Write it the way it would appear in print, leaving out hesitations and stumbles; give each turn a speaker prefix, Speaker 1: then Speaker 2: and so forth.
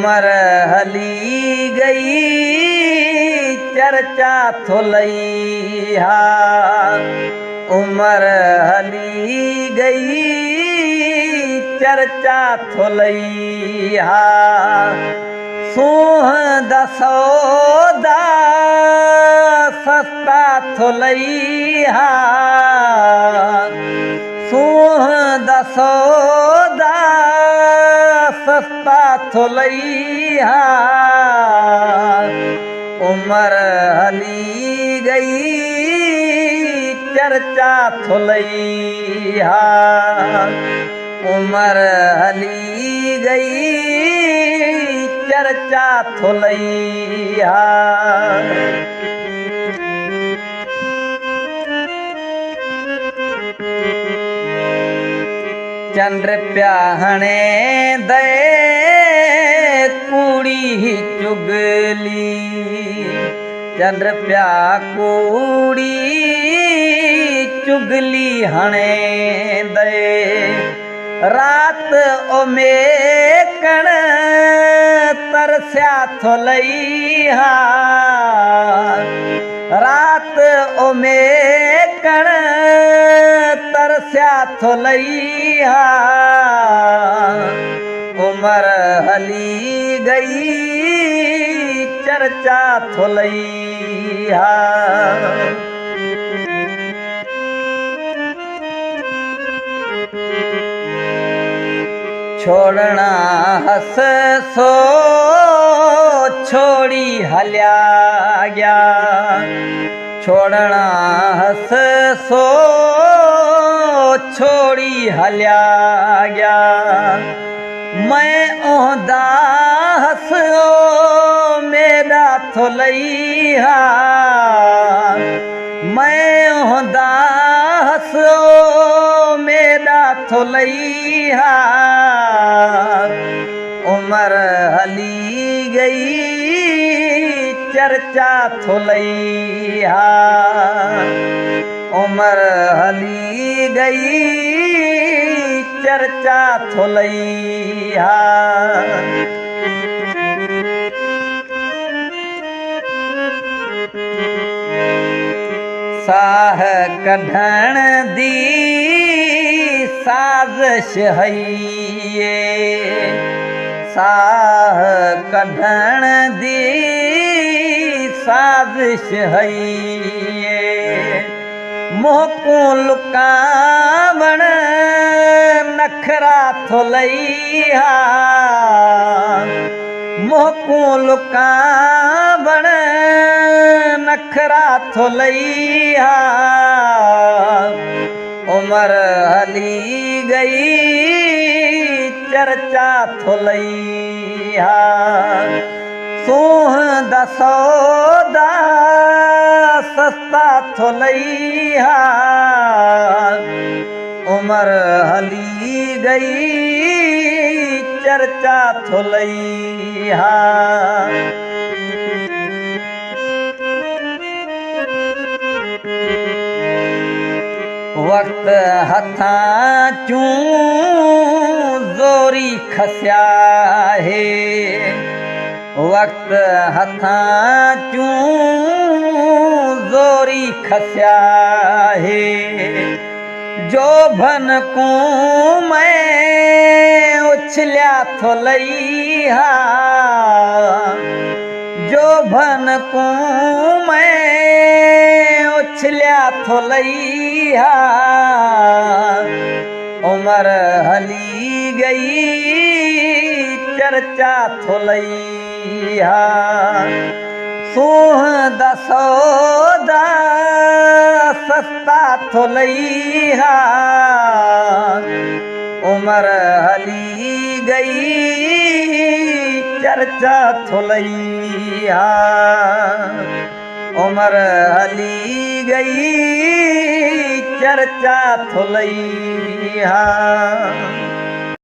Speaker 1: उमर हली गई चर्चा थोलई हा। उमर हली गई चर्चा थोलई हा। सूह दसौदा सस्ता थोलई हा। सूह दसौदा सस्ता थोलई हा। उमर हली गई चर्चा थोलई हा। उमर हली गई चर्चा थोलई हा। चंद्र प्या हणे दे कूड़ी चुगली। चंद्र प्या कूड़ी चुगली हणे दे। रात ओमे कण तरस्या थोलई हा। रात ओमे कण तरस्या थोलई हा। उमर हली गई चर्चा थोलई हा। छोड़ना हस सो छोड़ी हल्या गया। छोड़ना हस सो छोड़ी हल्या गया। मैं ओहदा हस मेरा थोलई हा। मैं ओहदा हस मेरा थोलई हा। उमर हली गई चर्चा थोलई हा। उमर हली गई चर्चा थोलई हा। साह कढण दी साज़िश हई। साह कढण दी साज़िश हई। मोहकू लुकावण नखरा थोलई हा। मोहकू लुकावण नखरा थोलई हा। उमर हली गई चर्चा थोलई हा। सूह दसौदा सस्ता थोलई हा। उमर हली गई चर्चा थोलई हा। वक्त हथां चूं ज़ोरी खस्या है। वक्त हथां चूं ज़ोरी खस्या है। जो भन को मैं उछल्या थोलई हा। जो भन को मैं उछल्या थोलई हा। उमर हली गई चर्चा थोलई हा। सूह दसौदा सस्ता थोलई हा। उमर हली गई चर्चा थोलई हा। उमर हली गई चर्चा थोलई हा।